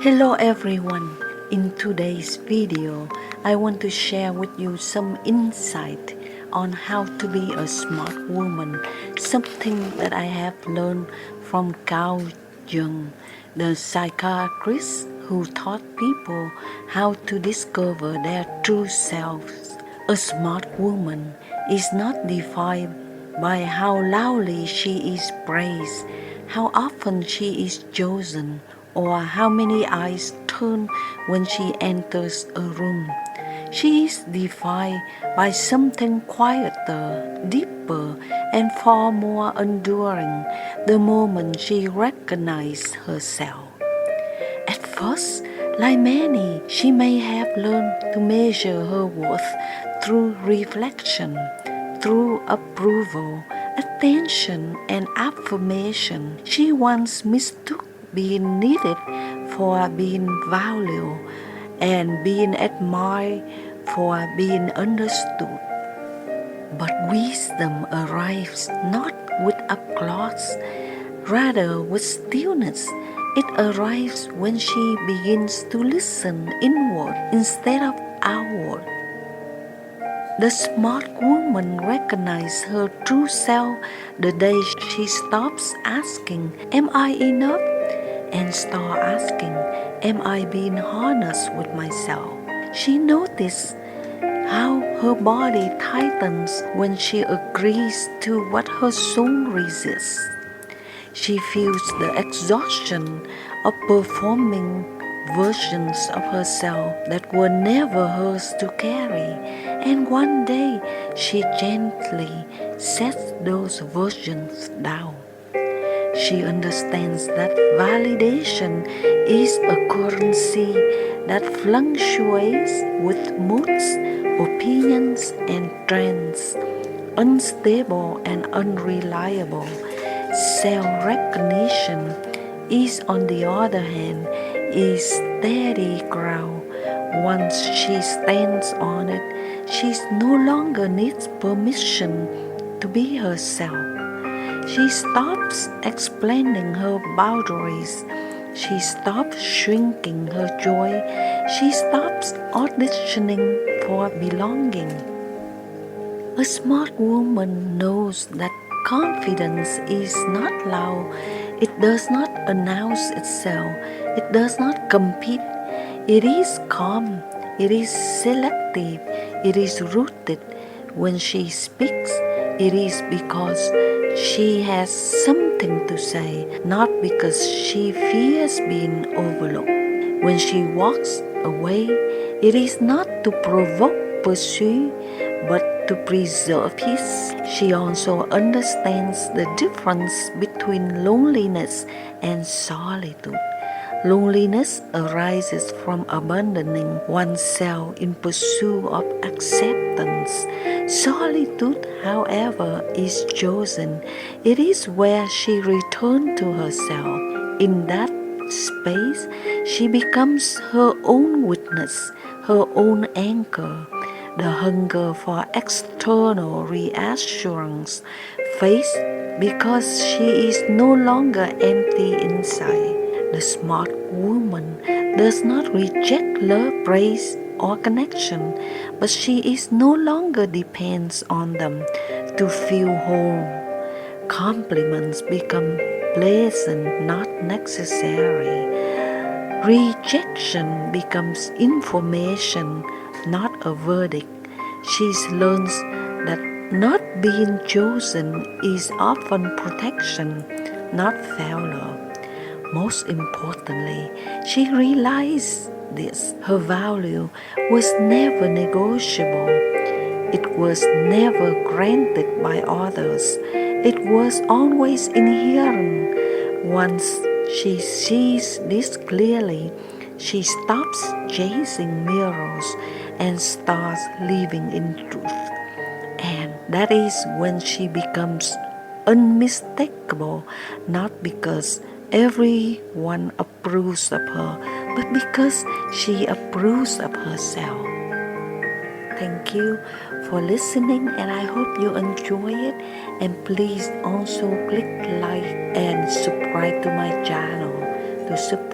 Hello everyone. In today's video, I want to share with you some insight on how to be a smart woman, something that I have learned from Carl Jung, the psychiatrist who taught people how to discover their true selves. A smart woman is not defined by how loudly she is praised, how often she is chosen, or how many eyes turn when she enters a room. She is defined by something quieter, deeper, and far more enduring the moment she recognizes herself. At first, like many, she may have learned to measure her worth through reflection, through approval, attention, and affirmation. She once mistook being needed for being valued and being admired for being understood. But wisdom arrives not with applause, rather with stillness. It arrives when she begins to listen inward instead of outward. The smart woman recognizes her true self the day she stops asking, "Am I enough?" and starts asking, "Am I being honest with myself?" She notices how her body tightens when she agrees to what her soul resists. She feels the exhaustion of performing versions of herself that were never hers to carry, and one day she gently sets those versions down. She understands that validation is a currency that fluctuates with moods, opinions, and trends, unstable and unreliable. Self-recognition is, on the other hand, is steady ground. Once she stands on it, she no longer needs permission to be herself. She stops explaining her boundaries. She stops shrinking her joy. She stops auditioning for belonging. A smart woman knows that confidence is not loud. It does not announce itself. It does not compete. It is calm. It is selective. It is rooted. When she speaks, it is because she has something to say, not because she fears being overlooked. When she walks away, it is not to provoke pursuit, but to preserve peace. She also understands the difference between loneliness and solitude. Loneliness arises from abandoning oneself in pursuit of acceptance. Solitude, however, is chosen. It is where she returns to herself. In that space, she becomes her own witness, her own anchor. The hunger for external reassurance fades because she is no longer empty inside. The smart woman does not reject love, praise, or connection, but she is no longer depends on them to feel whole. Compliments become pleasant, not necessary. Rejection becomes information, not a verdict. She learns that not being chosen is often protection, not failure. Most importantly, she realized this. Her value was never negotiable. It was never granted by others. It was always inherent. Once she sees this clearly, she stops chasing mirrors and starts living in truth. And that is when she becomes unmistakable, not because everyone approves of her, but because she approves of herself. Thank you for listening, and I hope you enjoy it. And please also click like and subscribe to my channel to support